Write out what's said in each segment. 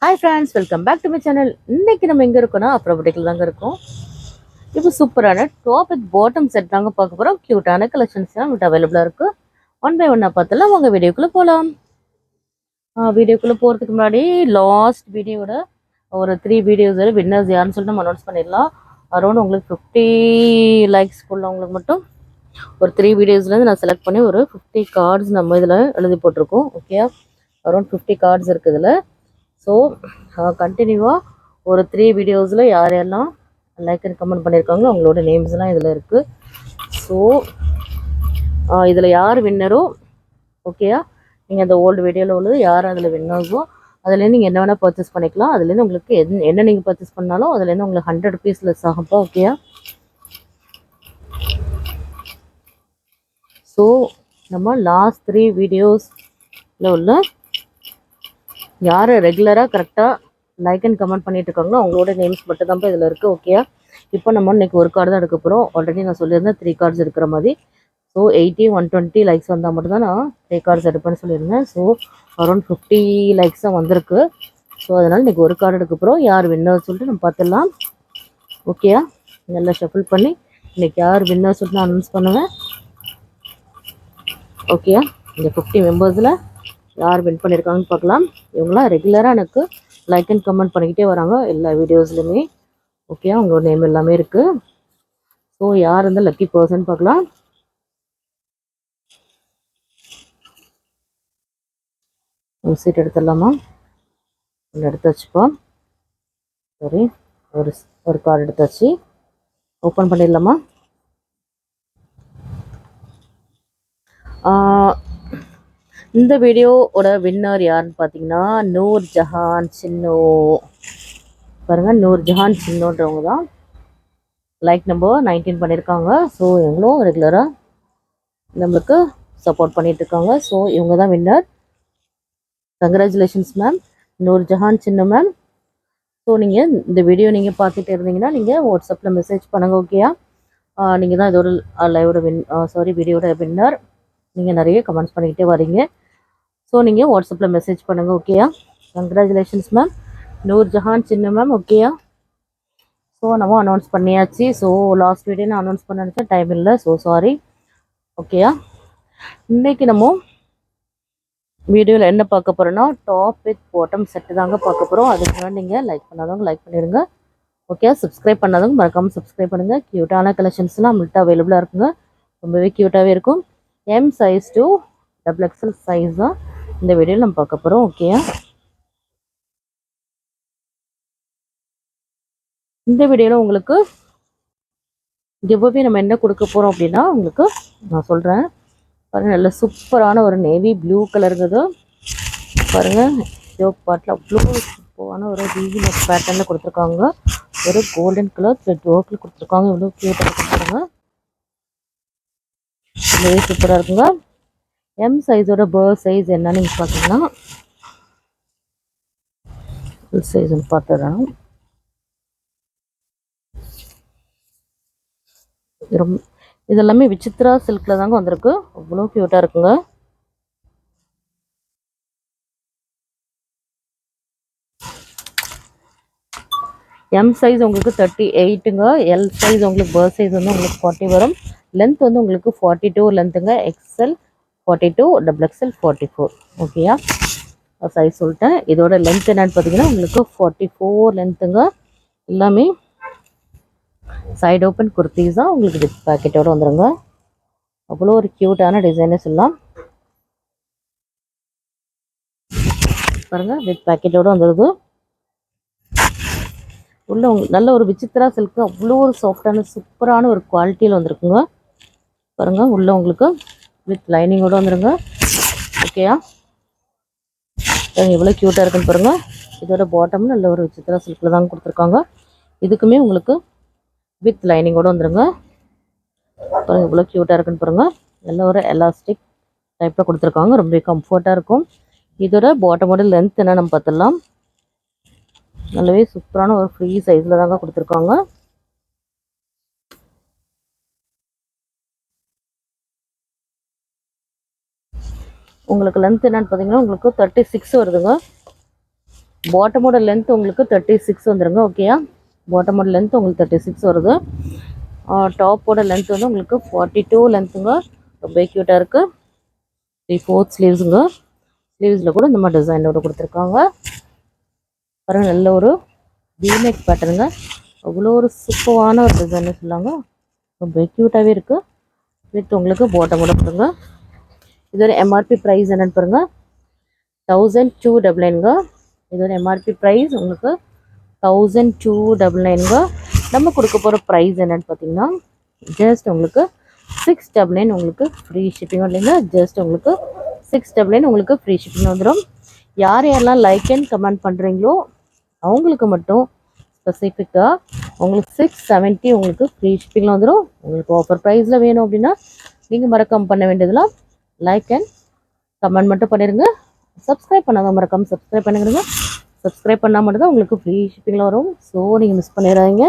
Hi friends, welcome back to my channel. இன்னைக்கு நம்ம எங்கே இருக்கோம்னா ப்ராப்பர்ட்டிகள் தாங்க இருக்கோம். இப்போ சூப்பரான டாப் வித் பாட்டம் செட் தாங்க பார்க்க போகிறோம். க்யூட்டான கலெக்ஷன்ஸ் தான் உங்களுக்கு அவைலபிளாக இருக்குது. ஒன் பை ஒன்னாக பார்த்தலாம். உங்கள் வீடியோக்குள்ளே போகலாம். வீடியோக்குள்ளே போகிறதுக்கு முன்னாடி லாஸ்ட் வீடியோட ஒரு 3 வீடியோஸ் வின்னர்ஸ் யாருன்னு சொல்லிட்டு நம்ம அனௌன்ஸ் பண்ணிடலாம். அரௌண்ட் உங்களுக்கு 50 லைக்ஸ்க்குள்ள உங்களுக்கு மட்டும் ஒரு 3 வீடியோஸ்லேருந்து நான் செலக்ட் பண்ணி ஒரு 50 கார்ட்ஸ் நம்ம இதில் எழுதி போட்டிருக்கோம். ஓகே, அரௌண்ட் 50 கார்ட்ஸ் இருக்குது இதில். ஸோ கண்டினியூவாக ஒரு 3 வீடியோஸில் யார் யாரெல்லாம் லைக் அண்ட் கமெண்ட் பண்ணியிருக்காங்களோ அவங்களோட நேம்ஸ்லாம் இதில் இருக்குது. ஸோ இதில் யார் வின்னரோ, ஓகேயா, நீங்கள் அந்த ஓல்டு வீடியோவில் உள்ளது யார் அதில் வின்னர்ஸோ அதுலேருந்து நீங்கள் என்ன வேணால் பர்ச்சேஸ் பண்ணிக்கலாம். அதுலேருந்து உங்களுக்கு என்ன நீங்கள் பர்ச்சேஸ் பண்ணாலும் அதுலேருந்து உங்களுக்கு 100 rupees லெஸ் ஆகும்ப்பா. ஓகேயா, ஸோ நம்ம லாஸ்ட் 3 வீடியோஸில் உள்ள யார் ரெகுலராக கரெக்டாக லைக் அண்ட் கமெண்ட் பண்ணிட்டு இருக்காங்களோ அவங்களோட நேம்ஸ் மட்டும் தான் இதில் இருக்குது. ஓகே, இப்போ நம்ம இன்னைக்கு ஒரு கார்டு தான் எடுக்க போகிறோம். ஆல்ரெடி நான் சொல்லியிருந்தேன் 3 கார்ட்ஸ் எடுக்கிற மாதிரி. ஸோ 80, 120 லைக்ஸ் வந்தால் மட்டும் தான் நான் 3 கார்ட்ஸ் எடுப்பேன்னு சொல்லியிருந்தேன். ஸோ அரௌண்ட் 50 லைக்ஸ் தான் வந்திருக்கு. ஸோ அதனால் இன்றைக்கி ஒரு கார்டு எடுக்க போகிறோம். யார் வின்னர் சொல்லிட்டு நம்ம பார்த்துடலாம். ஓகேயா, நல்லா ஷஃபிள் பண்ணி இன்றைக்கி யார் வின்னர் சொல்லிட்டு நான் அனௌன்ஸ் பண்ணுவேன். ஓகேயா, இந்த 50 மெம்பர்ஸில் யார் வின் பண்ணியிருக்காங்கன்னு பார்க்கலாம். இவங்களாம் ரெகுலராக எனக்கு லைக் அண்ட் கமெண்ட் பண்ணிக்கிட்டே வராங்க எல்லா வீடியோஸ்லையுமே. ஓகே, அவங்களோட நேம் எல்லாமே இருக்குது. ஸோ யார் இருந்தால் லக்கி பர்சன் பார்க்கலாம். ஒரு சீட் எடுத்துடலாமா? ஒன்று எடுத்தாச்சுப்பா. சரி, ஒரு கார்டு எடுத்தாச்சு. ஓப்பன் பண்ணிடலாமா? இந்த வீடியோவோட வின்னர் யாருன்னு பார்த்தீங்கன்னா நூர் ஜஹான் சின்னோ. பாருங்கள், நூர் ஜஹான் சின்னோன்றவங்க தான் லைக் நம்பர் 19 பண்ணியிருக்காங்க. ஸோ இவங்களும் ரெகுலராக நம்மளுக்கு சப்போர்ட் பண்ணிகிட்ருக்காங்க. ஸோ இவங்க தான் winner. Congratulations ma'am, Noor Jahan சின்ன மேம். ஸோ நீங்கள் இந்த வீடியோ நீங்கள் பார்த்துட்டு இருந்தீங்கன்னா நீங்கள் வாட்ஸ்அப்பில் மெசேஜ் பண்ணுங்கள். ஓகேயா, நீங்கள் தான் இதோட லைவோட வீடியோட வின்னர். நீங்கள் நிறைய கமெண்ட்ஸ் பண்ணிக்கிட்டே வரீங்க. ஸோ நீங்கள் வாட்ஸ்அப்பில் மெசேஜ் பண்ணுங்கள். ஓகேயா, கங்க்ராச்சுலேஷன்ஸ் மேம், நூர் ஜஹான் சின்ன மேம். ஓகேயா, ஸோ நம்ம அனௌன்ஸ் பண்ணியாச்சு. ஸோ லாஸ்ட் வீடியோ நான் அனௌன்ஸ் பண்ண நினச்சேன், டைம் இல்லை. So sorry. ஓகேயா, இன்றைக்கி நம்ம வீடியோவில் என்ன பார்க்க போகிறோன்னா டாப் வித் பாட்டம் செட்டு தாங்க பார்க்க போகிறோம். அதுக்கு முன்னாடி நீங்கள் லைக் பண்ணாதவங்க லைக் பண்ணிடுங்க. ஓகே, சப்ஸ்கிரைப் பண்ணாதவங்க மறக்காமல் சப்ஸ்கிரைப் பண்ணுங்கள். க்யூட்டான கலெக்ஷன்ஸ்லாம் நம்மள்கிட்ட அவைலபிளாக இருக்குங்க. ரொம்பவே க்யூட்டாகவே இருக்கும். M size to XXL size தான் இந்த வீடியோவில் நம்ம பார்க்க போகிறோம். ஓகே, இந்த வீடியோவில் உங்களுக்கு கிவ்அவே நம்ம என்ன கொடுக்க போகிறோம் அப்படின்னா உங்களுக்கு நான் சொல்கிறேன். பாருங்கள், நல்ல சூப்பரான ஒரு நேவி ப்ளூ கலருங்கிறது. பாருங்கள், ஜோக் பாட்டில் அவ்வளோ சூப்பரான ஒரு வீல் பேட்டர்னில் கொடுத்துருக்காங்க. ஒரு கோல்டன் கலர் த்ரெட் ஒர்க்கில் கொடுத்துருக்காங்க. இவ்வளோ க்யூட்டாக கொடுத்துருக்காங்க. ரொம்பவே சூப்பராக இருக்குங்க. M சைஸோட பேர்த் சைஸ் என்னன்னு நீங்கள் பார்த்தீங்கன்னா சைஸ் ஒன்று பார்த்துடுறேன். இதெல்லாமே விசித்ரா சில்கில் தாங்க வந்திருக்கு. அவ்வளோ க்யூட்டாக இருக்குங்க. M சைஸ் உங்களுக்கு 38ங்க. L சைஸ் உங்களுக்கு பேர்த் சைஸ் வந்து உங்களுக்கு 40 வரும். லென்த் வந்து உங்களுக்கு 42 லென்த்துங்க. XL 42, XXL 44. ஓகேயா, சைஸ் சொல்லிட்டேன். இதோட லென்த் என்னன்னு பார்த்தீங்கன்னா உங்களுக்கு 44 லென்த்துங்க. எல்லாமே சைடு ஓப்பன் குர்த்திஸ் தான் உங்களுக்கு வித் பேக்கெட்டோடு வந்துடுங்க. அவ்வளோ ஒரு க்யூட்டான டிசைனே சொல்லலாம். பாருங்கள், வித் பேக்கெட்டோடு வந்துடுது. உள்ள நல்ல ஒரு விசித்ரா சில்க்கு, அவ்வளோ ஒரு சாஃப்டான சூப்பரான ஒரு குவாலிட்டியில் வந்துருக்குங்க. பாருங்கள், உள்ள உங்களுக்கு வித் லைனிங்கோடு வந்துடுங்க. ஓகேயா, எவ்வளோ க்யூட்டாக இருக்குன்னு பாருங்கள். இதோட பாட்டம் நல்ல ஒரு விசித்ரா சில்கில் தாங்க கொடுத்துருக்காங்க. இதுக்குமே உங்களுக்கு வித் லைனிங்கோடு வந்துடுங்க. பாருங்கள், இவ்வளோ க்யூட்டாக இருக்குன்னு பாருங்கள். நல்ல ஒரு எலாஸ்டிக் டைப்பில் கொடுத்துருக்காங்க. ரொம்ப கம்ஃபர்ட்டாக இருக்கும். இதோட பாட்டமோட லென்த் என்ன நம்ம பார்த்துடலாம். நல்லாவே சூப்பரான ஒரு ஃப்ரீ சைஸில் தாங்க கொடுத்துருக்காங்க. உங்களுக்கு லென்த் என்னன்னு பார்த்தீங்கன்னா உங்களுக்கு 36 வருதுங்க. பாட்டமோட லென்த் உங்களுக்கு 36 வந்துருங்க. ஓகேயா, பாட்டமோட லென்த் உங்களுக்கு 36 வருது. டாப்போட லென்த் வந்து உங்களுக்கு 42 லென்த்துங்க. ரொம்ப க்யூட்டாக இருக்குது. 3/4 ஸ்லீவ்ஸுங்க. ஸ்லீவ்ஸில் கூட இந்த மாதிரி டிசைனோட கொடுத்துருக்காங்க. பாருங்க, நல்ல ஒரு வீநெக் பேட்டர்னுங்க. அவ்வளோ ஒரு சூப்பரான ஒரு டிசைன்னு சொல்லாங்க. ரொம்ப க்யூட்டாகவே இருக்குது. வித் உங்களுக்கு பாட்டமோட பாருங்க. இதோட எம்ஆர்பி ப்ரைஸ் என்னென்னு பாருங்கள், 1299ங்க. இதோட எம்ஆர்பி ப்ரைஸ் உங்களுக்கு 1299ங்க. நம்ம கொடுக்க போகிற ப்ரைஸ் என்னென்னு பார்த்தீங்கன்னா ஜஸ்ட் உங்களுக்கு 699 உங்களுக்கு ஃப்ரீ ஷிப்பிங் இல்லைங்க. ஜஸ்ட் உங்களுக்கு 699 உங்களுக்கு ஃப்ரீ ஷிப்பிங் வந்துடும். யார் யாரெல்லாம் லைக் அண்ட் கமெண்ட் பண்ணுறீங்களோ அவங்களுக்கு மட்டும் ஸ்பெசிஃபிக்காக உங்களுக்கு 670 உங்களுக்கு ஃப்ரீ ஷிப்பிங்கில் வந்துடும். உங்களுக்கு ஆஃபர் ப்ரைஸில் வேணும் அப்படின்னா நீங்கள் மறக்காம பண்ண வேண்டியதெல்லாம் லைக் அண்ட் கமெண்ட் மட்டும் பண்ணிடுங்க. சப்ஸ்கிரைப் பண்ணாமல் மறக்காமல் சப்ஸ்கிரைப் பண்ணிடுங்க. சப்ஸ்கிரைப் பண்ணால் மட்டும் தான் உங்களுக்கு ஃப்ரீ ஷிப்பிங்கில் வரும். ஸோ நீங்கள் மிஸ் பண்ணிடாதீங்க.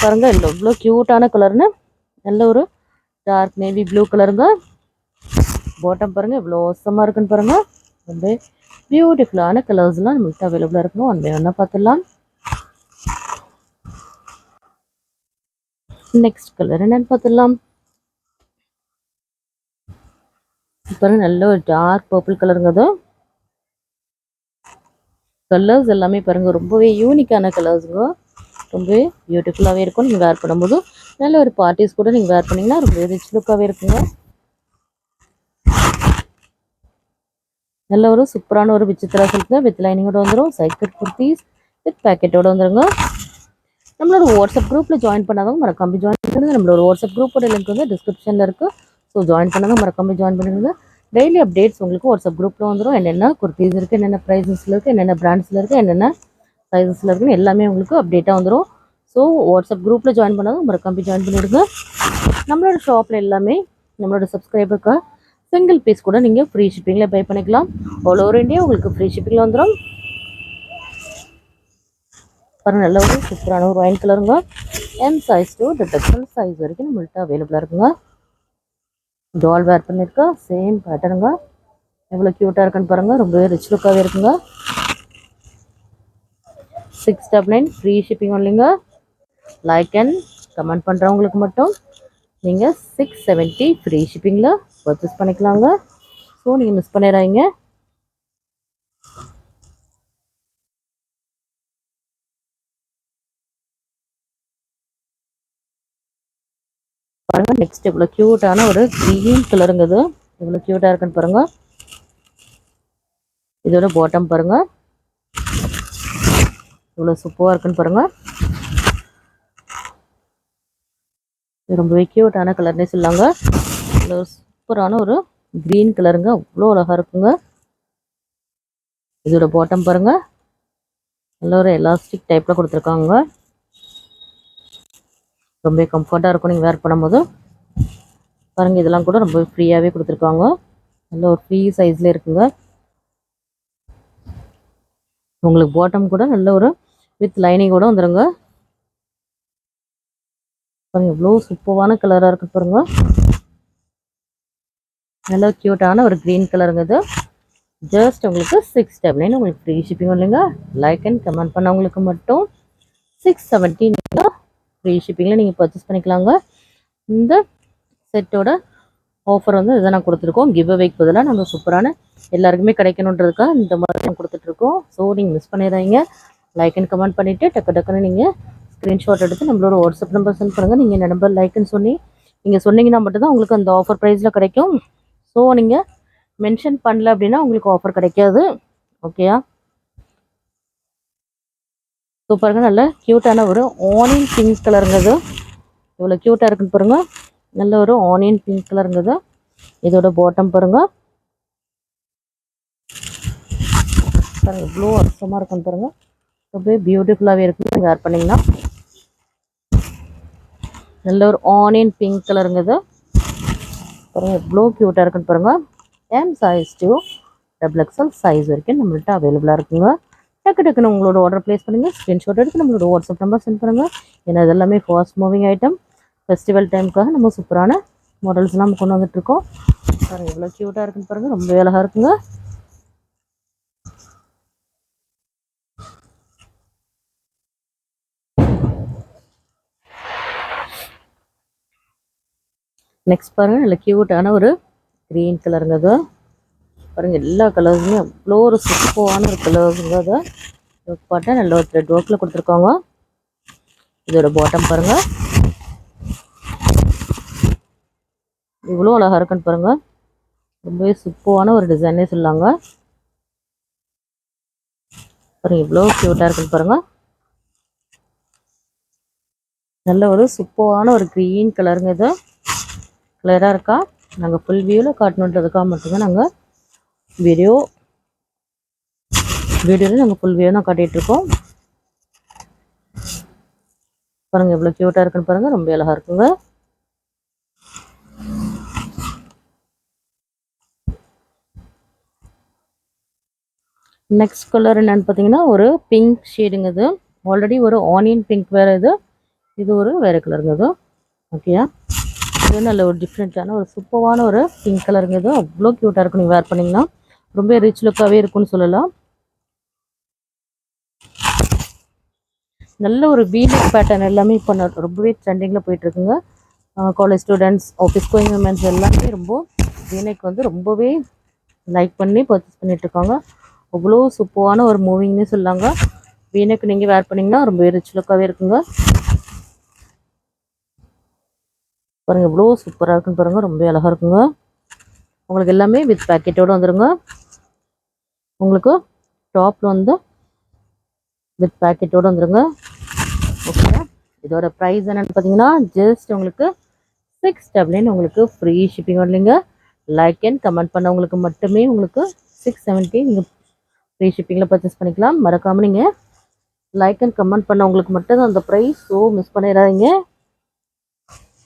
பாருங்கள், எவ்வளோ க்யூட்டான கலர்னு, நல்ல ஒரு டார்க் நேவி ப்ளூ கலருங்க. பாட்டம் பாருங்கள் எவ்வளோ அவசரமாக இருக்குன்னு பாருங்கள். ரொம்ப பியூட்டிஃபுல்லான கலர்ஸ்லாம் நம்மள்கிட்ட அவைலபிளாக இருக்கணும். ஒன் பை ஒன்னாக பார்த்துடலாம். நெக்ஸ்ட் கலர் என்னென்னு பார்த்துடலாம். பாருங்க, நல்ல ஒரு டார்க் பர்பிள் கலருங்க. அது கலர்ஸ் எல்லாமே பாருங்கள் ரொம்பவே யூனிக்கான கலர்ஸுங்க. ரொம்பவே பியூட்டிஃபுல்லாகவே இருக்கும். நீங்கள் வேர் பண்ணும்போது நல்ல ஒரு பார்ட்டிஸ் கூட நீங்கள் வேர் பண்ணிங்கன்னா ரொம்பவே ரிச் லுக்காகவே இருக்குங்க. நல்ல ஒரு சூப்பரான ஒரு விசித்திரா சில்க்ங்க. வித் லைனிங்கோட வந்துடும். சைட் கட் குர்த்திஸ் வித் பேக்கெட்டோட வந்துடுங்க. நம்மளோட வாட்ஸ்அப் குரூப்பில் ஜாயின் பண்ணாதவங்க மறக்காம ஜாயின் பண்ணுங்க. நம்மளோட வாட்ஸ்அப் குரூப்போட லிங்க் வந்து டிஸ்கிரிப்ஷனில் இருக்குது. ஸோ ஜாயின் பண்ணாதவங்க மறக்காம ஜாயின் பண்ணுங்க. டெய்லி அப்டேட்ஸ் உங்களுக்கு வாட்ஸ்அப் குரூப்பில் வந்துடும். என்னென்ன குர்த்திஸ் இருக்குது, என்னென்ன ப்ரைஸஸில் இருக்குது, என்னென்ன பிராண்ட்ஸில் இருக்குது, என்னென்ன சைஸஸில் இருக்குன்னு எல்லாமே உங்களுக்கு அப்டேட்டாக வந்துடும். ஸோ வாட்ஸ்அப் குரூப்பில் ஜாயின் பண்ணாதவங்க மறக்காம ஜாயின் பண்ணிவிடுங்க. நம்மளோட ஷாப்பில் எல்லாமே நம்மளோட சப்ஸ்கிரைபருக்கு சிங்கிள் பீஸ் கூட நீங்கள் ஃப்ரீ ஷிப்பிங்கில் பை பண்ணிக்கலாம். ஆல் ஓவர் இந்தியா உங்களுக்கு ஃப்ரீ ஷிப்பிங்கில் வந்துடும். பாருங்கள், நல்ல ஒரு சூப்பரான ஒரு ஒயின் கலருங்க. M size to XL size வரைக்கும் நம்மள்கிட்ட அவைலபிளாக இருக்குங்க. டால் வேர் பண்ணியிருக்கா சேம் பேட்டர்னுங்க. எவ்வளோ க்யூட்டாக இருக்குன்னு பாருங்கள். ரொம்பவே ரிச் லுக்காகவே இருக்குங்க. 699 ஃப்ரீ ஷிப்பிங் ஒன்லிங்க. லைக் அண்ட் கமெண்ட் பண்ணுறவங்களுக்கு மட்டும் நீங்கள் 670 ஃப்ரீ ஷிப்பிங்கில் பர்ச்சேஸ் பண்ணிக்கலாங்க. ஸோ நீங்கள் மிஸ் பண்ணிடுறாங்க. பாருங்கள், நெக்ஸ்ட் இவ்வளோ க்யூட்டான ஒரு க்ரீன் கலருங்க. இது இவ்வளோ க்யூட்டாக இருக்குன்னு பாருங்கள். இதோட பாட்டம் பாருங்கள் இவ்வளோ சூப்பராக இருக்குன்னு பாருங்கள். இது ரொம்பவே க்யூட்டான கலர்னே சொல்லாங்க. இவ்வளோ சூப்பரான ஒரு க்ரீன் கலருங்க. அவ்வளோ அழகாக இருக்குங்க. இதோட பாட்டம் பாருங்கள் நல்ல ஒரு எலாஸ்டிக் டைப்பில் கொடுத்துருக்காங்க. ரொம்ப கம்ஃபர்ட்டாக இருக்கும் நீங்கள் வேர் பண்ணும்போது. பாருங்கள், இதெல்லாம் கூட ரொம்ப ஃப்ரீயாகவே கொடுத்துருக்காங்க. நல்ல ஒரு ஃப்ரீ சைஸில் இருக்குங்க. உங்களுக்கு பாட்டம் கூட நல்ல ஒரு வித் லைனிங் கூட வந்துடுங்க. பாருங்கள், எவ்வளோ சூப்பரான கலராக இருக்குது பாருங்கள். நல்ல க்யூட்டான ஒரு க்ரீன் கலருங்க. இது ஜஸ்ட் உங்களுக்கு 699 உங்களுக்கு ஃப்ரீ ஷிப்பிங் இல்லைங்க. லைக் அண்ட் கமெண்ட் பண்ணவங்களுக்கு மட்டும் 670 நீங்கள் ஃப்ரீ ஷிப்பிங்கில் நீங்கள் பர்ச்சேஸ் பண்ணிக்கலாங்க. இந்த செட்டோட ஆஃபர் வந்து இதை நான் கொடுத்துருக்கோம். கிவ் அவேக்கு பதிலாக நம்ம சூப்பரான எல்லாருக்குமே கிடைக்கணுன்றதுக்காக இந்த மாதிரி நான் கொடுத்துட்ருக்கோம். ஸோ நீங்கள் மிஸ் பண்ணிடுறீங்க. லைக் அண்ட் கமெண்ட் பண்ணிவிட்டு டக்குன்னு நீங்கள் ஸ்க்ரீன்ஷாட் எடுத்து நம்மளோட வாட்ஸ்அப் நம்பர் சென்ட் பண்ணுங்கள். நீங்கள் இந்த நம்பர் லைக்குன்னு நீங்கள் சொன்னீங்கன்னா மட்டும்தான் உங்களுக்கு அந்த ஆஃபர் ப்ரைஸில் கிடைக்கும். ஸோ நீங்கள் மென்ஷன் பண்ணல அப்படின்னா உங்களுக்கு ஆஃபர் கிடைக்காது. ஓகேயா? சூப்பருங்க. நல்ல க்யூட்டான ஒரு ஆனியன் பிங்க் கலருங்கிறது இவ்வளோ க்யூட்டாக இருக்குன்னு பாருங்கள். நல்ல ஒரு ஆனியன் பிங்க் கலருங்கிறது. இதோட பாட்டம் பாருங்கள் இவ்வளோ அர்த்தமாக இருக்குன்னு பாருங்கள். ரொம்ப பியூட்டிஃபுல்லாகவே இருக்குது வேர் பண்ணிங்கன்னா. நல்ல ஒரு ஆனியன் பிங்க் கலருங்கிறது பாருங்கள் எவ்வளோ க்யூட்டாக இருக்குன்னு பாருங்கள். M size to XXL size வரைக்கும் நம்மள்கிட்ட அவைலபிளாக இருக்குங்க. டக்குன்னு உங்களோட ஆர்டர் ப்ளேஸ் பண்ணுங்கள். ஸ்க்ரீன்ஷாட் எடுத்து நம்மளோட வாட்ஸ்அப் நம்பர் சென்ட் பண்ணுங்கள். ஏன்னா இதெல்லாமே ஃபாஸ்ட் மூவிங் ஐட்டம். ஃபெஸ்டிவல் டைமுக்காக நம்ம சூப்பரான மாடல்ஸ்லாம் கொண்டு வந்துட்டுருக்கோம். பாருங்கள் எவ்வளோ க்யூட்டாக இருக்குன்னு பாருங்கள். ரொம்ப அழகாக இருக்குங்க. நெக்ஸ்ட் பாருங்கள், நல்ல க்யூட்டான ஒரு க்ரீன் கலருங்க அது. பாருங்கள், எல்லா கலர்ஸுமே அவ்வளோ ஒரு சூப்பரான ஒரு கலர்ஸுங்க அது. ஒர்க் பார்த்தா நல்ல ஒரு த்ரெட் ஒர்க்கில் கொடுத்துருக்காங்க. இதோட பாட்டம் பாருங்கள், இவ்வளோ அழகாக இருக்குன்னு பாருங்கள். ரொம்பவே சூப்பரான ஒரு டிசைனே சொல்லாங்க. பாருங்கள், இவ்வளோ க்யூட்டாக இருக்குன்னு பாருங்கள். நல்ல ஒரு சூப்பரான ஒரு க்ரீன் கலருங்க இது. கிளியராக இருக்கா? நாங்கள் ஃபுல் வியூவில் காட்டணுன்றதுக்காக மட்டும்தான் நாங்கள் வீடியோவில் நாங்கள் ஃபுல் வியூ தான் காட்டிகிட்ருக்கோம். பாருங்கள், எவ்வளோ க்யூட்டாக இருக்குன்னு பாருங்கள். ரொம்ப அழகாக இருக்குங்க. நெக்ஸ்ட் கலர் என்னென்னு பார்த்தீங்கன்னா ஒரு பிங்க் ஷேடுங்க இது. ஆல்ரெடி ஒரு ஆனியன் பிங்க் வேறு இது ஒரு வேறு கலருங்க இது. ஓகேயா? இது நல்ல ஒரு டிஃப்ரெண்ட்டான ஒரு சூப்பரான ஒரு பிங்க் கலருங்க இது. அவ்வளோ க்யூட்டாக இருக்கும். நீங்கள் வேர் பண்ணிங்கன்னா ரொம்ப ரிச் லுக்காகவே இருக்குன்னு சொல்லலாம். நல்ல ஒரு வீனக் பேட்டர்ன் எல்லாமே இப்போ ரொம்பவே ட்ரெண்டிங்கில் போயிட்டுருக்குங்க. College students, office going women's எல்லாமே ரொம்ப வீனக் வந்து ரொம்பவே லைக் பண்ணி பர்ச்சேஸ் பண்ணிகிட்ருக்காங்க. அவ்வளோ சூப்பரான ஒரு மூவிங்னே சொல்லாங்க. வீனக்கு நீங்கள் வேர் பண்ணிங்கன்னா ரொம்ப ரிச் லுக்காகவே இருக்குங்க. பாருங்கள், எவ்வளோ சூப்பராக இருக்குன்னு பாருங்கள். ரொம்ப அழகாக இருக்குங்க. உங்களுக்கு எல்லாமே வித் பேக்கெட்டோடு வந்துடுங்க. உங்களுக்கு டாப்பில் வந்து வித் பேக்கெட்டோடு வந்துடுங்க. ஓகே, இதோட ப்ரைஸ் என்னென்னு பார்த்தீங்கன்னா ஜஸ்ட் உங்களுக்கு 699 உங்களுக்கு ஃப்ரீ ஷிப்பிங் வரலைங்க. லைக் அண்ட் கமெண்ட் பண்ணவங்களுக்கு மட்டுமே உங்களுக்கு 670 நீங்கள் ஃப்ரீ ஷிப்பிங்கில் பர்ச்சேஸ் பண்ணிக்கலாம். மறக்காமல் நீங்கள் லைக் அண்ட் கமெண்ட் பண்ணவங்களுக்கு மட்டும் தான் அந்த ப்ரைஸ். ஸோ மிஸ் பண்ணிடாதீங்க.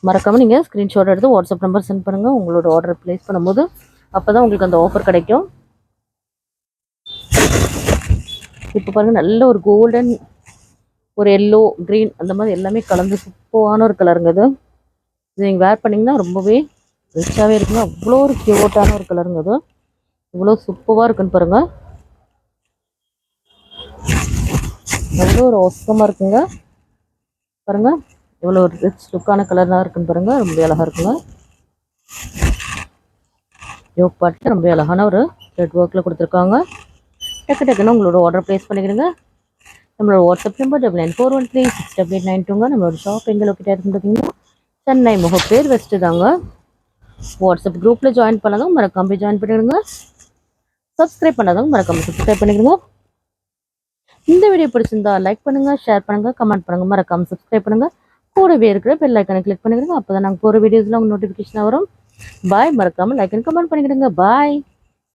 மறக்காமல் நீங்கள் ஸ்க்ரீன்ஷாட் எடுத்து வாட்ஸ்அப் நம்பர் சென்ட் பண்ணுங்கள் உங்களோட ஆர்டர் ப்ளேஸ் பண்ணும்போது. அப்போ தான் உங்களுக்கு அந்த ஆஃபர் கிடைக்கும். இப்போ பாருங்கள், நல்ல ஒரு கோல்டன், ஒரு எல்லோ, க்ரீன் அந்த மாதிரி எல்லாமே கலந்து சூப்பரான ஒரு கலருங்க இது. இது நீங்கள் வேர் பண்ணிங்கன்னா ரொம்பவே ரிச்சாகவே இருக்குங்க. அவ்வளோ ஒரு க்யூட்டான ஒரு கலருங்க அது. இவ்வளோ சூப்பராக இருக்குன்னு பாருங்கள். அவ்வளோ ஒரு அவசரமாக இருக்குங்க. பாருங்கள், இவ்வளோ ஒரு ரிச் லுக்கான கலர்லாம் இருக்குன்னு பாருங்கள். ரொம்ப அழகாக இருக்குங்க. யோக் பாட்டு ரொம்ப அழகான ஒரு த்ரெட் ஒர்க்கில் கொடுத்துருக்காங்க. டக்குன்னு உங்களோட ஆர்டர் ப்ளேஸ் பண்ணிக்கிறீங்க. நம்மளோட வாட்ஸ்அப் நம்பர் 9941368892ங்க. நம்மளோட ஷாப் எங்கே லொக்கேட் ஆகிருக்குன்னு பார்த்தீங்கன்னா சென்னை முகப்பேர் வெஸ்ட்டு தாங்க. வாட்ஸ்அப் குரூப்பில் ஜாயின் பண்ணதும் மறக்காம ஜாயின் பண்ணிடுங்க. சப்ஸ்கிரைப் பண்ணாதவங்க மறக்காம சப்ஸ்கிரைப் பண்ணிடுங்க. இந்த வீடியோ பிடிச்சிருந்தா லைக் பண்ணுங்கள், ஷேர் பண்ணுங்கள், கமெண்ட் பண்ணுங்கள், மறக்காம சப்ஸ்கிரைப் பண்ணுங்கள். கூடவே இருக்கிற பெல் ஐக்கனை கிளிக் பண்ணிடுங்க. அப்போ தான் நாங்கள் போகிற வீடியோஸில் உங்கள் நோட்டிஃபிகேஷன் வரும். பாய். மறக்காமல் லைக் அண்ட் கமெண்ட் பண்ணிக்கிடுங்க. பாய்.